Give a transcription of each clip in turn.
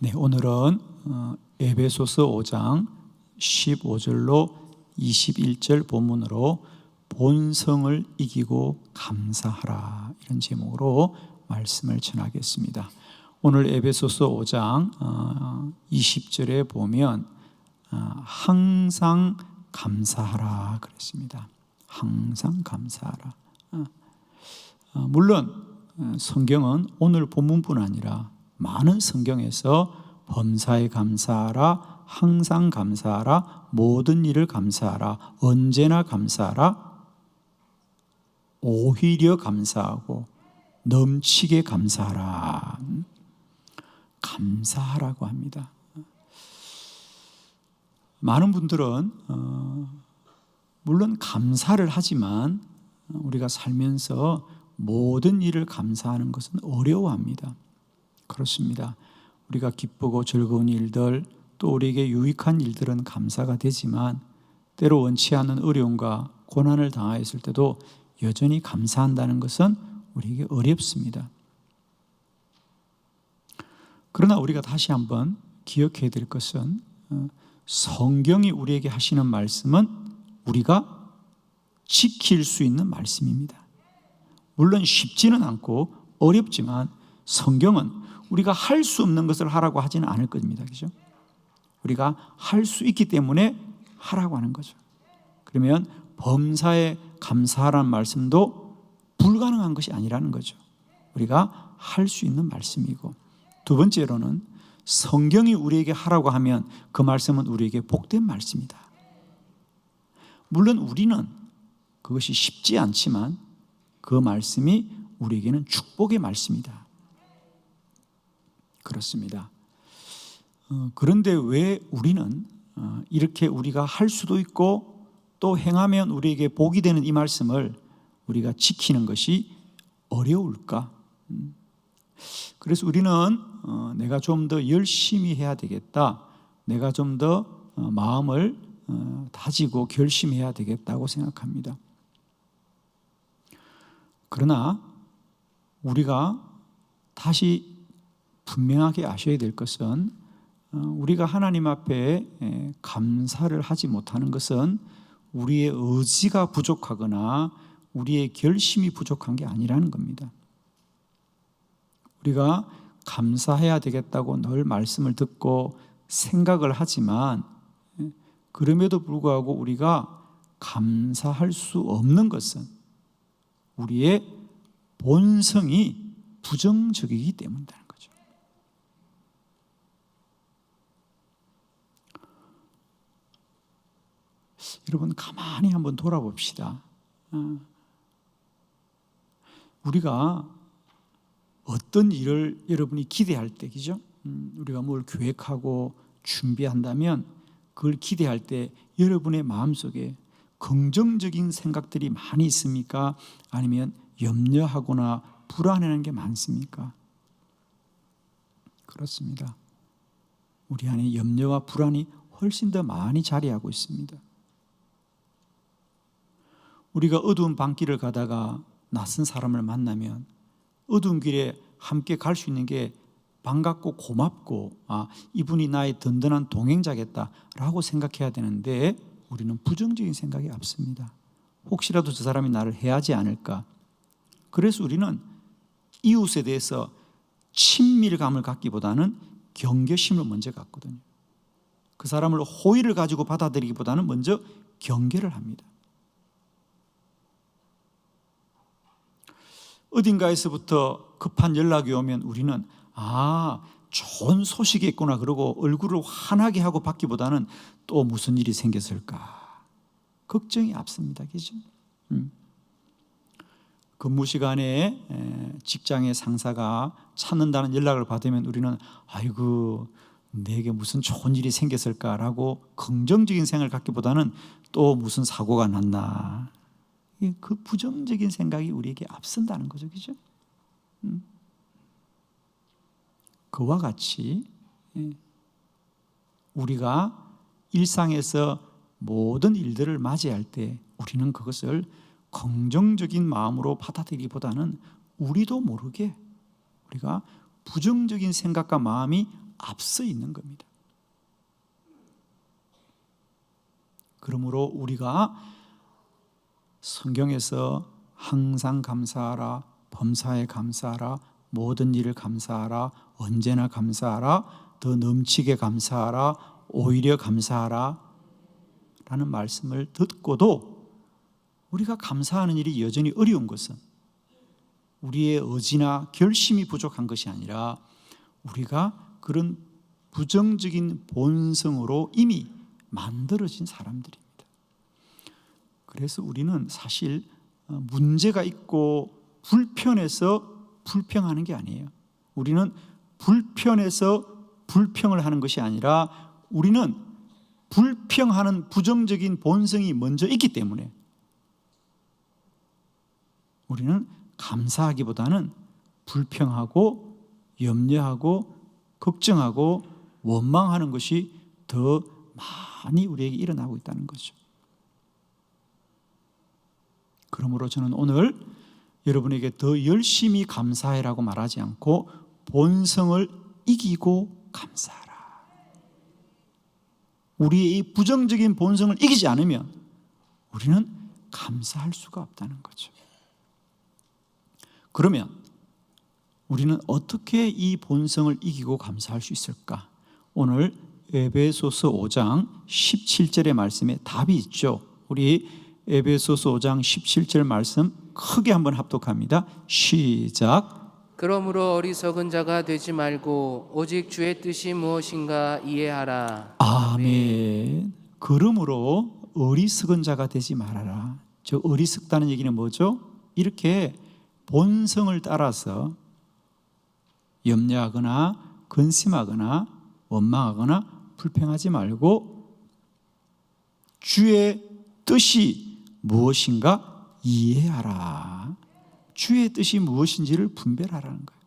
네, 오늘은 에베소서 5장 15절로 21절 본문으로 본성을 이기고 감사하라, 이런 제목으로 말씀을 전하겠습니다. 오늘 에베소서 5장 20절에 보면 항상 감사하라 그랬습니다. 항상 감사하라. 물론 성경은 오늘 본문뿐 아니라 많은 성경에서 범사에 감사하라, 항상 감사하라, 모든 일을 감사하라, 언제나 감사하라, 오히려 감사하고 넘치게 감사하라, 감사하라고 합니다. 많은 분들은 물론 감사를 하지만 우리가 살면서 모든 일을 감사하는 것은 어려워합니다. 그렇습니다. 우리가 기쁘고 즐거운 일들, 또 우리에게 유익한 일들은 감사가 되지만 때로 원치 않는 어려움과 고난을 당하였을 때도 여전히 감사한다는 것은 우리에게 어렵습니다. 그러나 우리가 다시 한번 기억해야 될 것은 성경이 우리에게 하시는 말씀은 우리가 지킬 수 있는 말씀입니다. 물론 쉽지는 않고 어렵지만 성경은 우리가 할 수 없는 것을 하라고 하지는 않을 겁니다. 그죠? 우리가 할 수 있기 때문에 하라고 하는 거죠. 그러면 범사에 감사하라는 말씀도 불가능한 것이 아니라는 거죠. 우리가 할 수 있는 말씀이고, 두 번째로는 성경이 우리에게 하라고 하면 그 말씀은 우리에게 복된 말씀이다. 물론 우리는 그것이 쉽지 않지만 그 말씀이 우리에게는 축복의 말씀이다. 그렇습니다. 그런데 왜 우리는 이렇게 우리가 할 수도 있고 또 행하면 우리에게 복이 되는 이 말씀을 우리가 지키는 것이 어려울까? 그래서 우리는 내가 좀 더 열심히 해야 되겠다, 내가 좀 더 마음을 다지고 결심해야 되겠다고 생각합니다. 그러나 우리가 다시 분명하게 아셔야 될 것은 우리가 하나님 앞에 감사를 하지 못하는 것은 우리의 의지가 부족하거나 우리의 결심이 부족한 게 아니라는 겁니다. 우리가 감사해야 되겠다고 늘 말씀을 듣고 생각을 하지만 그럼에도 불구하고 우리가 감사할 수 없는 것은 우리의 본성이 부정적이기 때문이다. 여러분, 가만히 한번 돌아봅시다. 우리가 어떤 일을 여러분이 기대할 때, 그죠? 우리가 뭘 계획하고 준비한다면 그걸 기대할 때 여러분의 마음속에 긍정적인 생각들이 많이 있습니까? 아니면 염려하거나 불안해하는 게 많습니까? 그렇습니다. 우리 안에 염려와 불안이 훨씬 더 많이 자리하고 있습니다. 우리가 어두운 밤길을 가다가 낯선 사람을 만나면 어두운 길에 함께 갈 수 있는 게 반갑고 고맙고, 이분이 나의 든든한 동행자겠다라고 생각해야 되는데 우리는 부정적인 생각이 앞섭니다. 혹시라도 저 사람이 나를 해하지 않을까. 그래서 우리는 이웃에 대해서 친밀감을 갖기보다는 경계심을 먼저 갖거든요. 그 사람을 호의를 가지고 받아들이기보다는 먼저 경계를 합니다. 어딘가에서부터 급한 연락이 오면 우리는 좋은 소식이 있구나 그러고 얼굴을 환하게 하고 받기보다는 또 무슨 일이 생겼을까 걱정이 앞섭니다. 그죠? 근무 시간에 직장의 상사가 찾는다는 연락을 받으면 우리는 아이고 내게 무슨 좋은 일이 생겼을까라고 긍정적인 생각을 갖기보다는 또 무슨 사고가 났나, 그 부정적인 생각이 우리에게 앞선다는 거죠. 그죠? 그와 같이 우리가 일상에서 모든 일들을 맞이할 때 우리는 그것을 긍정적인 마음으로 받아들이기보다는 우리도 모르게 우리가 부정적인 생각과 마음이 앞서 있는 겁니다. 그러므로 우리가 성경에서 항상 감사하라, 범사에 감사하라, 모든 일을 감사하라, 언제나 감사하라, 더 넘치게 감사하라, 오히려 감사하라 라는 말씀을 듣고도 우리가 감사하는 일이 여전히 어려운 것은 우리의 의지나 결심이 부족한 것이 아니라 우리가 그런 부정적인 본성으로 이미 만들어진 사람들입니다. 그래서 우리는 사실 문제가 있고 불편해서 불평하는 게 아니에요. 우리는 불편해서 불평을 하는 것이 아니라 우리는 불평하는 부정적인 본성이 먼저 있기 때문에 우리는 감사하기보다는 불평하고 염려하고 걱정하고 원망하는 것이 더 많이 우리에게 일어나고 있다는 거죠. 그러므로 저는 오늘 여러분에게 더 열심히 감사해라고 말하지 않고 본성을 이기고 감사하라. 우리의 이 부정적인 본성을 이기지 않으면 우리는 감사할 수가 없다는 거죠. 그러면 우리는 어떻게 이 본성을 이기고 감사할 수 있을까? 오늘 에베소서 5장 17절의 말씀에 답이 있죠. 우리 에베소서 5장 17절 말씀 크게 한번 합독합니다. 시작. 그러므로 어리석은 자가 되지 말고 오직 주의 뜻이 무엇인가 이해하라. 아멘. 그러므로 어리석은 자가 되지 말아라. 저 어리석다는 얘기는 뭐죠? 이렇게 본성을 따라서 염려하거나 근심하거나 원망하거나 불평하지 말고 주의 뜻이 무엇인가 이해하라. 주의 뜻이 무엇인지를 분별하라는 거예요.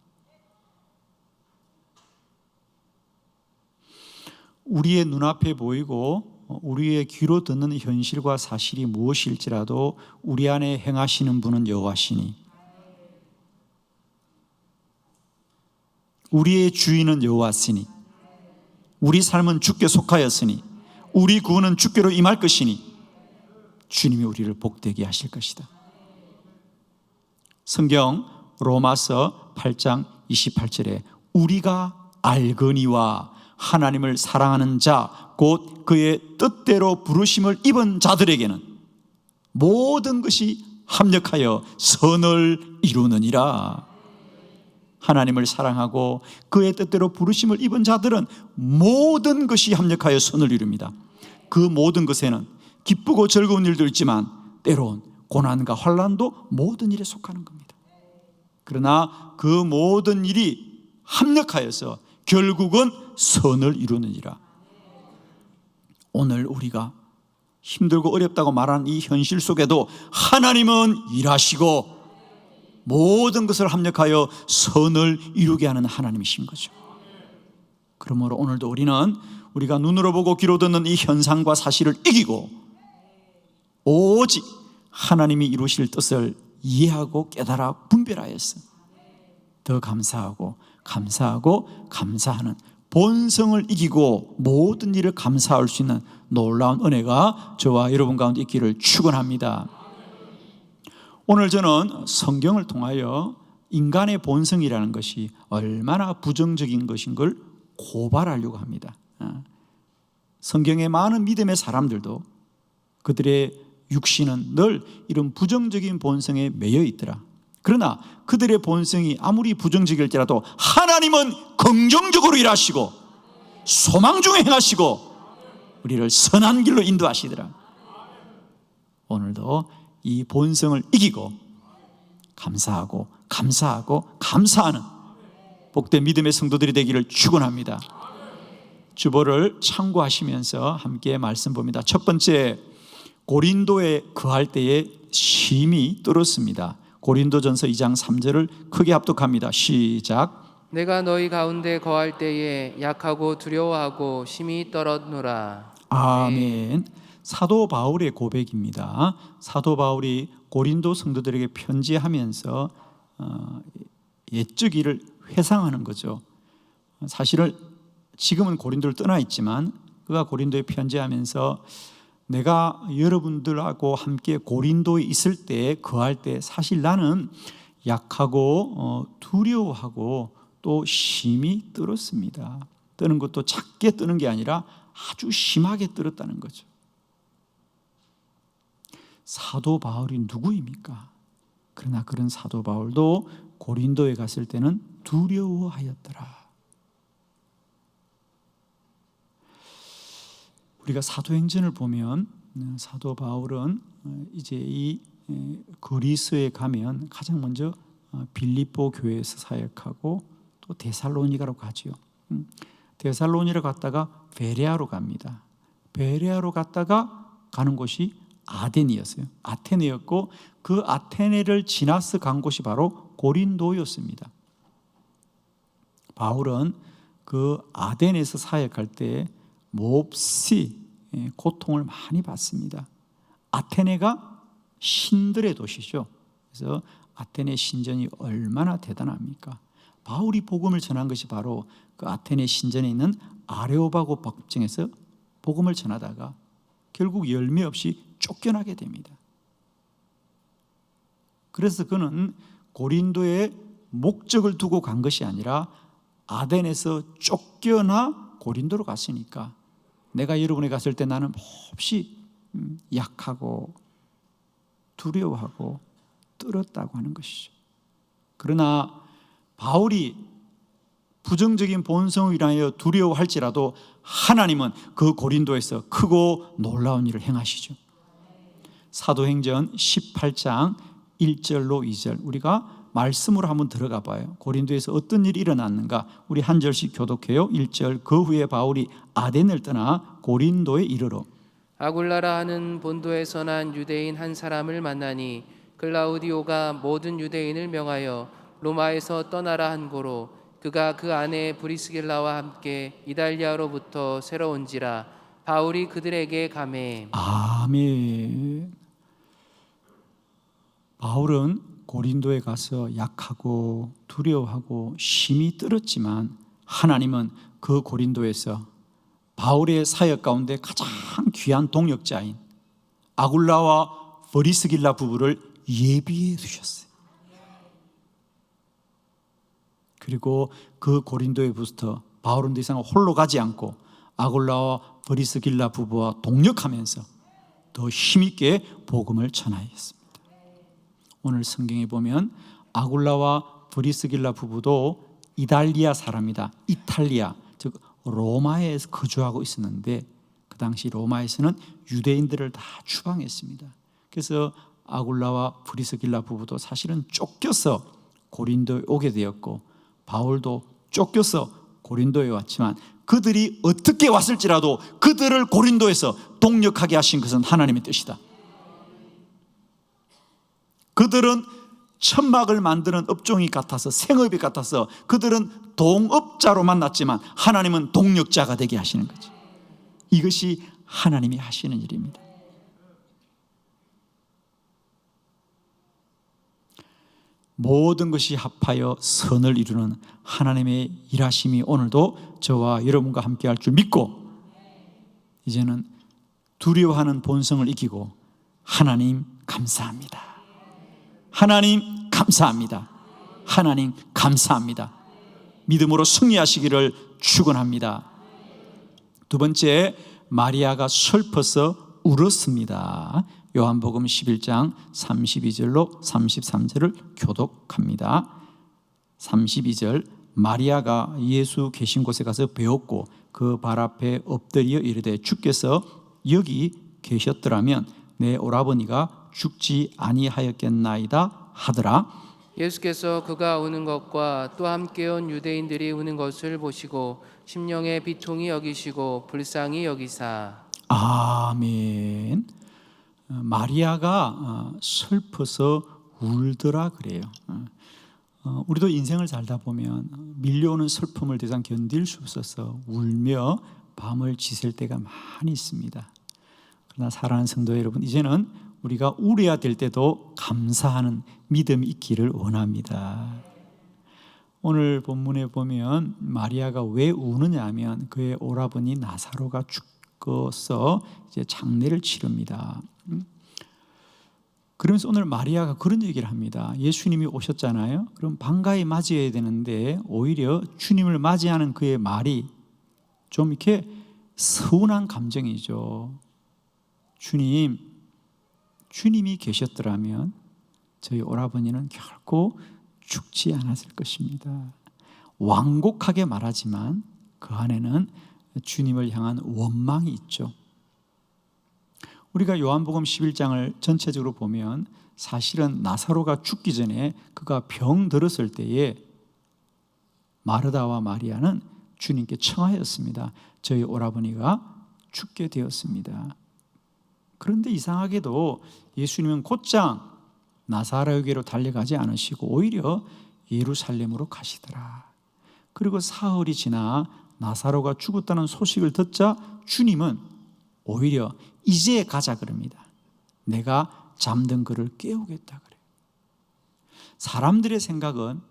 우리의 눈앞에 보이고 우리의 귀로 듣는 현실과 사실이 무엇일지라도 우리 안에 행하시는 분은 여호와시니 우리의 주인은 여호와시니 우리 삶은 주께 속하였으니 우리 구원은 주께로 임할 것이니 주님이 우리를 복되게 하실 것이다. 성경 로마서 8장 28절에 우리가 알거니와 하나님을 사랑하는 자 곧 그의 뜻대로 부르심을 입은 자들에게는 모든 것이 합력하여 선을 이루느니라. 하나님을 사랑하고 그의 뜻대로 부르심을 입은 자들은 모든 것이 합력하여 선을 이룹니다. 그 모든 것에는 기쁘고 즐거운 일도 있지만 때론 고난과 환난도 모든 일에 속하는 겁니다. 그러나 그 모든 일이 합력하여서 결국은 선을 이루느니라. 오늘 우리가 힘들고 어렵다고 말하는 이 현실 속에도 하나님은 일하시고 모든 것을 합력하여 선을 이루게 하는 하나님이신 거죠. 그러므로 오늘도 우리는 우리가 눈으로 보고 귀로 듣는 이 현상과 사실을 이기고 오직 하나님이 이루실 뜻을 이해하고 깨달아 분별하였어 더 감사하고 감사하는 본성을 이기고 모든 일을 감사할 수 있는 놀라운 은혜가 저와 여러분 가운데 있기를 축원합니다. 오늘 저는 성경을 통하여 인간의 본성이라는 것이 얼마나 부정적인 것인 걸 고발하려고 합니다. 성경의 많은 믿음의 사람들도 그들의 육신은 늘 이런 부정적인 본성에 매여 있더라. 그러나 그들의 본성이 아무리 부정적일지라도 하나님은 긍정적으로 일하시고 소망 중에 행하시고 우리를 선한 길로 인도하시더라. 오늘도 이 본성을 이기고 감사하는 복된 믿음의 성도들이 되기를 축원합니다. 주보를 참고하시면서 함께 말씀 봅니다. 첫 번째, 고린도에 거할 때에 심히 떨었습니다. 고린도전서 2장 3절을 크게 합독합니다. 시작. 내가 너희 가운데 거할 때에 약하고 두려워하고 심히 떨었노라. 아멘. 사도 바울의 고백입니다. 사도 바울이 고린도 성도들에게 편지하면서 옛적 일을 회상하는 거죠. 사실은 지금은 고린도를 떠나 있지만 그가 고린도에 편지하면서 내가 여러분들하고 함께 고린도에 있을 때, 거할 때 사실 나는 약하고 두려워하고 또 심히 떨었습니다. 떠는 것도 작게 떠는 게 아니라 아주 심하게 떨었다는 거죠. 사도 바울이 누구입니까? 그러나 그런 사도 바울도 고린도에 갔을 때는 두려워하였더라. 우리가 사도행전을 보면 사도 바울은 이제 이 그리스에 가면 가장 먼저 빌립보 교회에서 사역하고 또 데살로니가로 가지요. 데살로니가로 갔다가 베레아로 갑니다. 베레아로 갔다가 가는 곳이 아덴이었어요. 아테네였고 그 아테네를 지나서 간 곳이 바로 고린도였습니다. 바울은 그 아덴에서 사역할 때 몹시 고통을 많이 받습니다. 아테네가 신들의 도시죠. 그래서 아테네 신전이 얼마나 대단합니까? 바울이 복음을 전한 것이 바로 그 아테네 신전에 있는 아레오바고 법정에서 복음을 전하다가 결국 열매 없이 쫓겨나게 됩니다. 그래서 그는 고린도에 목적을 두고 간 것이 아니라 아덴에서 쫓겨나 고린도로 갔으니까 내가 여러분에 갔을 때 나는 몹시 약하고 두려워하고 떨었다고 하는 것이죠. 그러나 바울이 부정적인 본성을 인하여 두려워할지라도 하나님은 그 고린도에서 크고 놀라운 일을 행하시죠. 사도행전 18장 1절로 2절 우리가 말씀으로 한번 들어가 봐요. 고린도에서 어떤 일이 일어났는가 우리 한 절씩 교독해요. 1절 그 후에 바울이 아덴을 떠나 고린도에 이르러 아굴라라 하는 본도에서 난 유대인 한 사람을 만나니 글라우디오가 모든 유대인을 명하여 로마에서 떠나라 한 고로 그가 그 아내 브리스길라와 함께 이달리아로부터 새로 온지라 바울이 그들에게 가매. 아멘. 바울은 고린도에 가서 약하고 두려워하고 심히 떨었지만 하나님은 그 고린도에서 바울의 사역 가운데 가장 귀한 동역자인 아굴라와 브리스길라 부부를 예비해 두셨어요. 그리고 그 고린도에부터 바울은 더 이상 홀로 가지 않고 아굴라와 브리스길라 부부와 동역하면서 더 힘있게 복음을 전하였습니다. 오늘 성경에 보면 아굴라와 브리스길라 부부도 이달리아 사람이다. 이탈리아, 즉 로마에 거주하고 있었는데 그 당시 로마에서는 유대인들을 다 추방했습니다. 그래서 아굴라와 브리스길라 부부도 사실은 쫓겨서 고린도에 오게 되었고 바울도 쫓겨서 고린도에 왔지만 그들이 어떻게 왔을지라도 그들을 고린도에서 동역하게 하신 것은 하나님의 뜻이다. 그들은 천막을 만드는 업종이 같아서 생업이 같아서 그들은 동업자로 만났지만 하나님은 동력자가 되게 하시는 거죠. 이것이 하나님이 하시는 일입니다. 모든 것이 합하여 선을 이루는 하나님의 일하심이 오늘도 저와 여러분과 함께 할 줄 믿고 이제는 두려워하는 본성을 이기고 하나님 감사합니다. 하나님 감사합니다. 하나님 감사합니다. 믿음으로 승리하시기를 축원합니다. 두 번째, 마리아가 슬퍼서 울었습니다. 요한복음 11장 32절로 33절을 교독합니다. 32절 마리아가 예수 계신 곳에 가서 배웠고 그 발 앞에 엎드려 이르되 주께서 여기 계셨더라면 내 오라버니가 죽지 아니하였겠나이다 하더라. 예수께서 그가 우는 것과 또 함께 온 유대인들이 우는 것을 보시고 심령의 비통이 여기시고 불쌍히 여기사. 아멘. 마리아가 슬퍼서 울더라 그래요. 우리도 인생을 살다 보면 밀려오는 슬픔을 더 이상 견딜 수 없어서 울며 밤을 지샐 때가 많이 있습니다. 그러나 사랑하는 성도 여러분, 이제는 우리가 울어야 될 때도 감사하는 믿음이 있기를 원합니다. 오늘 본문에 보면 마리아가 왜 우느냐 하면 그의 오라버니 나사로가 죽어서 이제 장례를 치릅니다. 그러면서 오늘 마리아가 그런 얘기를 합니다. 예수님이 오셨잖아요. 그럼 반가이 맞이해야 되는데 오히려 주님을 맞이하는 그의 말이 좀 이렇게 서운한 감정이죠. 주님이 계셨더라면 저희 오라버니는 결코 죽지 않았을 것입니다. 완곡하게 말하지만 그 안에는 주님을 향한 원망이 있죠. 우리가 요한복음 11장을 전체적으로 보면 사실은 나사로가 죽기 전에 그가 병 들었을 때에 마르다와 마리아는 주님께 청하였습니다. 저희 오라버니가 죽게 되었습니다. 그런데 이상하게도 예수님은 곧장 나사로에게로 달려가지 않으시고 오히려 예루살렘으로 가시더라. 그리고 사흘이 지나 나사로가 죽었다는 소식을 듣자 주님은 오히려 이제 가자 그럽니다. 내가 잠든 그를 깨우겠다 그래요. 사람들의 생각은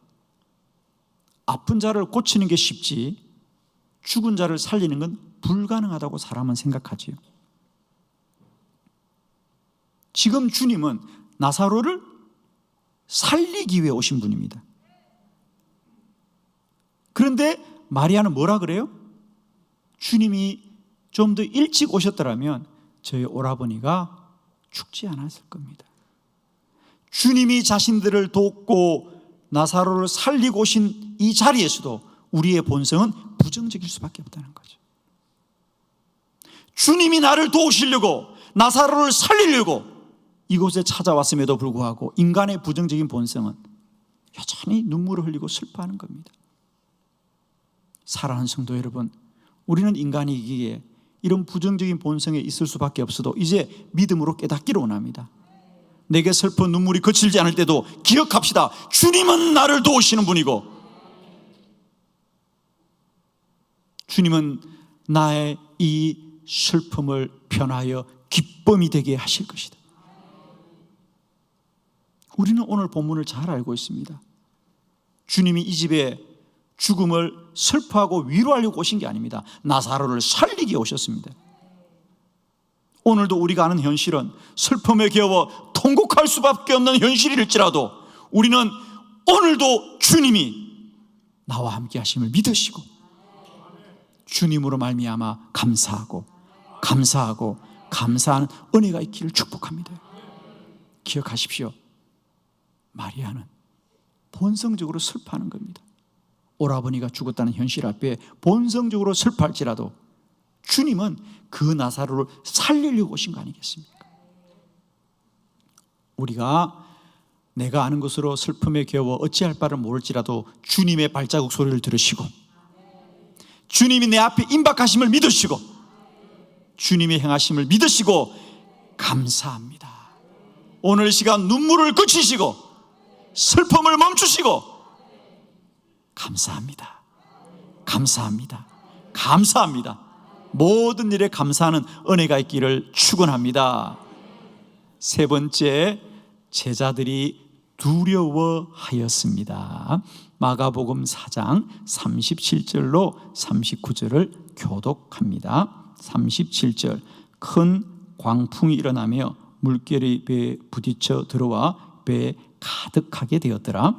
아픈 자를 고치는 게 쉽지 죽은 자를 살리는 건 불가능하다고 사람은 생각하지요. 지금 주님은 나사로를 살리기 위해 오신 분입니다. 그런데 마리아는 뭐라 그래요? 주님이 좀 더 일찍 오셨더라면 저희 오라버니가 죽지 않았을 겁니다. 주님이 자신들을 돕고 나사로를 살리고 오신 이 자리에서도 우리의 본성은 부정적일 수밖에 없다는 거죠. 주님이 나를 도우시려고 나사로를 살리려고 이곳에 찾아왔음에도 불구하고 인간의 부정적인 본성은 여전히 눈물을 흘리고 슬퍼하는 겁니다. 사랑하는 성도 여러분, 우리는 인간이기에 이런 부정적인 본성에 있을 수밖에 없어도 이제 믿음으로 깨닫기를 원합니다. 내게 슬픈 눈물이 그칠지 않을 때도 기억합시다. 주님은 나를 도우시는 분이고 주님은 나의 이 슬픔을 변하여 기쁨이 되게 하실 것이다. 우리는 오늘 본문을 잘 알고 있습니다. 주님이 이 집에 죽음을 슬퍼하고 위로하려고 오신 게 아닙니다. 나사로를 살리기 위해 오셨습니다. 오늘도 우리가 아는 현실은 슬픔에 겨워 통곡할 수밖에 없는 현실일지라도 우리는 오늘도 주님이 나와 함께 하심을 믿으시고 주님으로 말미암아 감사하는 은혜가 있기를 축복합니다. 기억하십시오. 마리아는 본성적으로 슬퍼하는 겁니다. 오라버니가 죽었다는 현실 앞에 본성적으로 슬퍼할지라도 주님은 그 나사로를 살리려고 오신 거 아니겠습니까? 우리가 내가 아는 것으로 슬픔에 겨워 어찌할 바를 모를지라도 주님의 발자국 소리를 들으시고 주님이 내 앞에 임박하심을 믿으시고 주님의 행하심을 믿으시고 감사합니다. 오늘 시간 눈물을 그치시고 슬픔을 멈추시고 감사합니다. 모든 일에 감사하는 은혜가 있기를 축원합니다. 세 번째, 제자들이 두려워하였습니다. 마가복음 4장 37절로 39절을 교독합니다. 37절, 큰 광풍이 일어나며 물결이 배에 부딪혀 들어와 배에 가득하게 되었더라.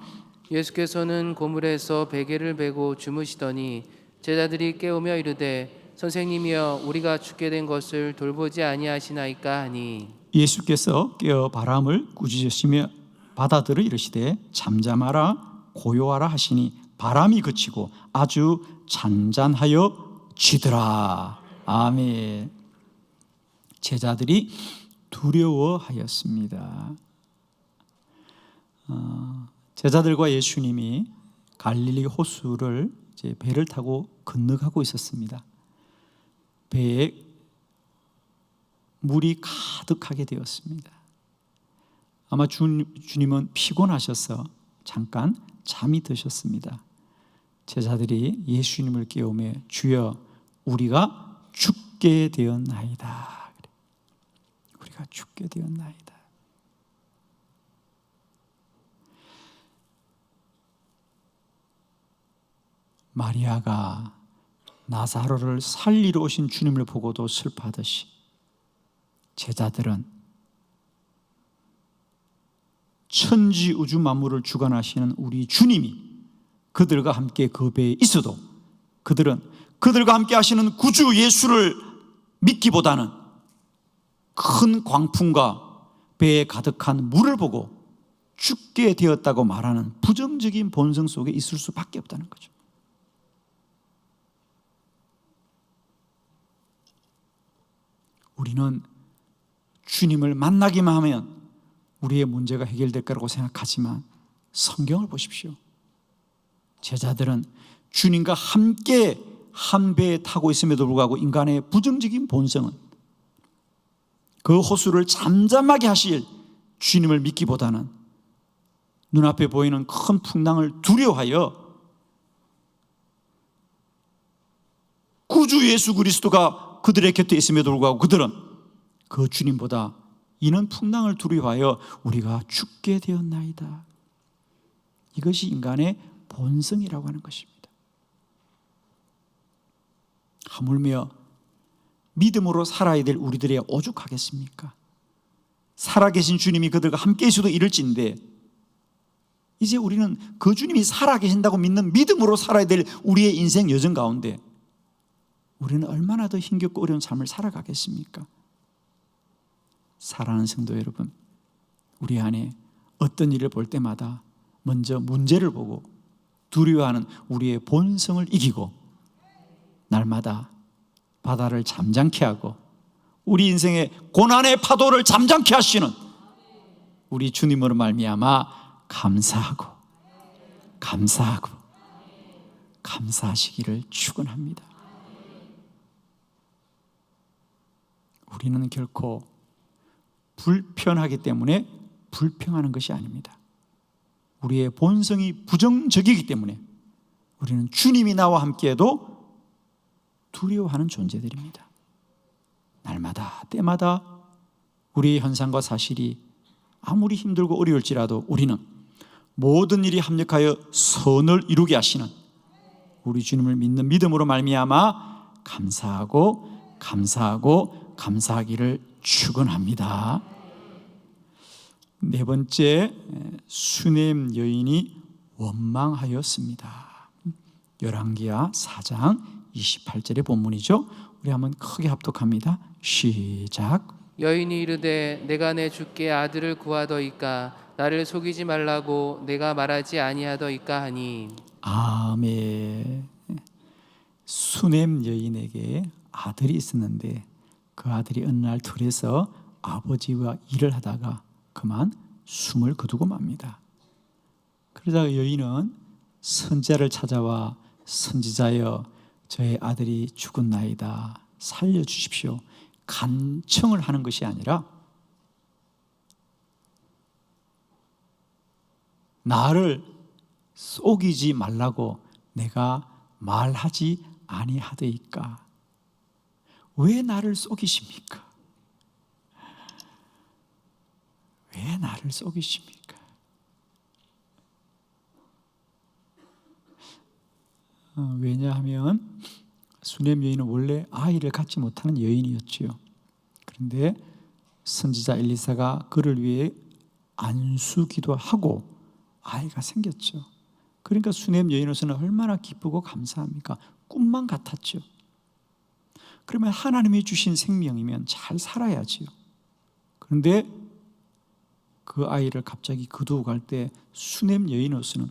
예수께서는 고물에서 베개를 베고 주무시더니 제자들이 깨우며 이르되 선생님이여 우리가 죽게 된 것을 돌보지 아니하시나이까 하니 예수께서 깨어 바람을 꾸짖으시며 바다들을 이르시되 잠잠하라 고요하라 하시니 바람이 그치고 아주 잔잔하여 지더라. 아멘. 제자들이 두려워하였습니다. 제자들과 예수님이 갈릴리 호수를 이제 배를 타고 건너가고 있었습니다. 배에 물이 가득하게 되었습니다. 아마 주님은 피곤하셔서 잠깐 잠이 드셨습니다. 제자들이 예수님을 깨우며 주여 우리가 죽게 되었나이다. 우리가 죽게 되었나이다. 마리아가 나사로를 살리러 오신 주님을 보고도 슬퍼하듯이 제자들은 천지 우주 만물을 주관하시는 우리 주님이 그들과 함께 그 배에 있어도 그들은 그들과 함께 하시는 구주 예수를 믿기보다는 큰 광풍과 배에 가득한 물을 보고 죽게 되었다고 말하는 부정적인 본성 속에 있을 수밖에 없다는 거죠. 우리는 주님을 만나기만 하면 우리의 문제가 해결될 거라고 생각하지만 성경을 보십시오. 제자들은 주님과 함께 한 배에 타고 있음에도 불구하고 인간의 부정적인 본성은 그 호수를 잠잠하게 하실 주님을 믿기보다는 눈앞에 보이는 큰 풍랑을 두려워하여 구주 예수 그리스도가 그들의 곁에 있음에도 불구하고 그들은 그 주님보다 이는 풍랑을 두려워하여 우리가 죽게 되었나이다. 이것이 인간의 본성이라고 하는 것입니다. 하물며 믿음으로 살아야 될 우리들이 오죽하겠습니까? 살아계신 주님이 그들과 함께 있어도 이럴진데 이제 우리는 그 주님이 살아계신다고 믿는 믿음으로 살아야 될 우리의 인생 여정 가운데 우리는 얼마나 더 힘겹고 어려운 삶을 살아가겠습니까? 사랑하는 성도 여러분, 우리 안에 어떤 일을 볼 때마다 먼저 문제를 보고 두려워하는 우리의 본성을 이기고 날마다 바다를 잠잠케 하고 우리 인생의 고난의 파도를 잠잠케 하시는 우리 주님으로 말미암아 감사하시기를 축원합니다. 우리는 결코 불편하기 때문에 불평하는 것이 아닙니다. 우리의 본성이 부정적이기 때문에 우리는 주님이 나와 함께해도 두려워하는 존재들입니다. 날마다 때마다 우리의 현상과 사실이 아무리 힘들고 어려울지라도 우리는 모든 일이 합력하여 선을 이루게 하시는 우리 주님을 믿는 믿음으로 말미암아 감사하기를 축원합니다. 네 번째, 수넴 여인이 원망하였습니다. 열왕기하 4장 28절의 본문이죠. 우리 한번 크게 합독합니다. 시작. 여인이 이르되 내가 내 주께 아들을 구하더이까 나를 속이지 말라고 내가 말하지 아니하더이까 하니. 아멘. 수넴 여인에게 아들이 있었는데 그 아들이 어느 날 들에서 아버지와 일을 하다가 그만 숨을 거두고 맙니다. 그러자 여인은 선지자를 찾아와 선지자여 저의 아들이 죽었나이다 살려주십시오 간청을 하는 것이 아니라 나를 속이지 말라고 내가 말하지 아니하더이까. 왜 나를 속이십니까? 왜 나를 속이십니까? 왜냐하면 수넴 여인은 원래 아이를 갖지 못하는 여인이었지요. 그런데 선지자 엘리사가 그를 위해 안수기도 하고 아이가 생겼죠. 그러니까 수넴 여인으로서는 얼마나 기쁘고 감사합니까? 꿈만 같았죠. 그러면 하나님이 주신 생명이면 잘 살아야지요. 그런데 그 아이를 갑자기 거두고 갈 때 수넴 여인으로서는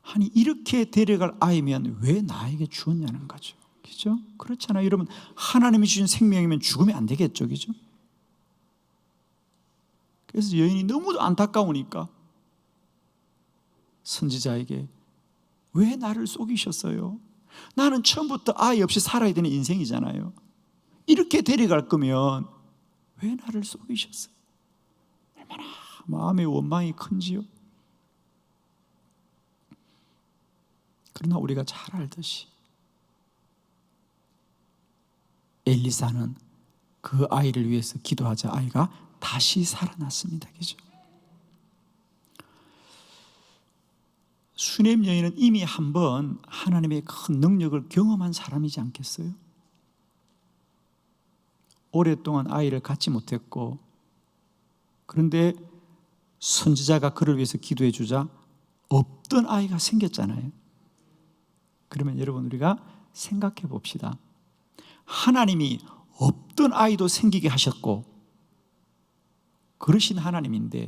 아니 이렇게 데려갈 아이면 왜 나에게 주었냐는 거죠. 그죠? 그렇잖아요. 여러분 하나님이 주신 생명이면 죽으면 안 되겠죠. 그죠? 그래서 여인이 너무 안타까우니까 선지자에게 왜 나를 속이셨어요? 나는 처음부터 아이 없이 살아야 되는 인생이잖아요. 이렇게 데려갈 거면 왜 나를 속이셨어요? 얼마나 마음의 원망이 큰지요. 그러나 우리가 잘 알듯이 엘리사는 그 아이를 위해서 기도하자 아이가 다시 살아났습니다. 그죠? 수넴 여인은 이미 한번 하나님의 큰 능력을 경험한 사람이지 않겠어요? 오랫동안 아이를 갖지 못했고, 그런데 선지자가 그를 위해서 기도해 주자 없던 아이가 생겼잖아요. 그러면 여러분, 우리가 생각해 봅시다. 하나님이 없던 아이도 생기게 하셨고 그러신 하나님인데,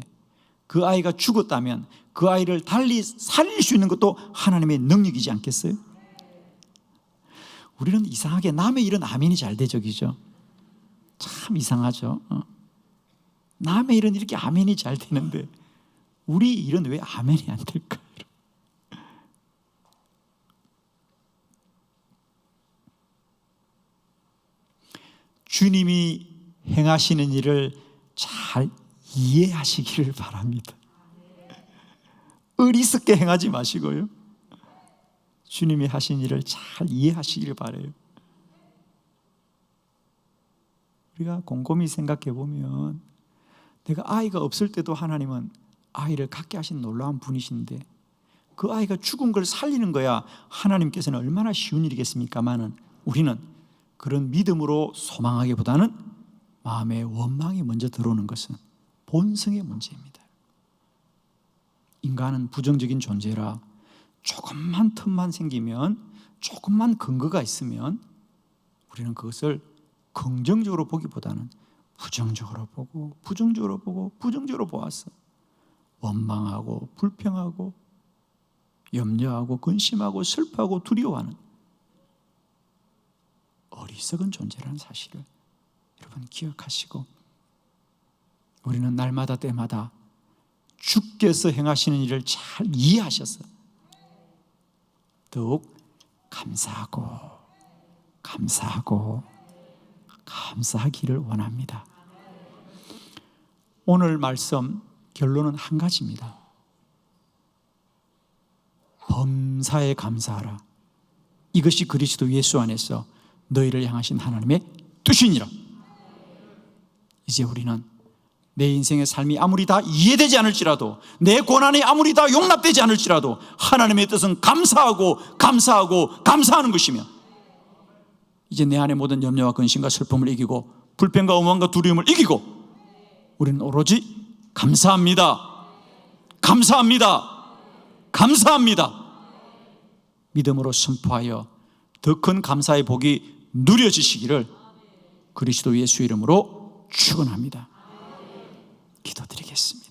그 아이가 죽었다면 그 아이를 달리 살릴 수 있는 것도 하나님의 능력이지 않겠어요? 우리는 이상하게 남의 일은 아멘이 잘 되죠. 참 이상하죠. 남의 일은 이렇게 아멘이 잘 되는데 우리 일은 왜 아멘이 안 될까요? 주님이 행하시는 일을 잘 이해하시기를 바랍니다. 어리석게 행하지 마시고요, 주님이 하신 일을 잘 이해하시기를 바라요. 우리가 곰곰이 생각해 보면, 내가 아이가 없을 때도 하나님은 아이를 갖게 하신 놀라운 분이신데, 그 아이가 죽은 걸 살리는 거야 하나님께서는 얼마나 쉬운 일이겠습니까마는, 우리는 그런 믿음으로 소망하기보다는 마음에 원망이 먼저 들어오는 것은 본성의 문제입니다. 인간은 부정적인 존재라 조금만 틈만 생기면, 조금만 근거가 있으면 우리는 그것을 긍정적으로 보기보다는 부정적으로 보고 부정적으로 보았어. 원망하고 불평하고 염려하고 근심하고 슬퍼하고 두려워하는 어리석은 존재라는 사실을 여러분 기억하시고, 우리는 날마다 때마다 주께서 행하시는 일을 잘 이해하셔서 더욱 감사하기를 원합니다. 오늘 말씀 결론은 한 가지입니다. 범사에 감사하라. 이것이 그리스도 예수 안에서 너희를 향하신 하나님의 뜻이니라. 이제 우리는 내 인생의 삶이 아무리 다 이해되지 않을지라도, 내 고난이 아무리 다 용납되지 않을지라도 하나님의 뜻은 감사하는 것이며, 이제 내 안의 모든 염려와 근심과 슬픔을 이기고 불평과 오만과 두려움을 이기고 우리는 오로지 감사합니다 믿음으로 선포하여 더 큰 감사의 복이 누려지시기를 그리스도 예수 이름으로 축원합니다. 기도드리겠습니다.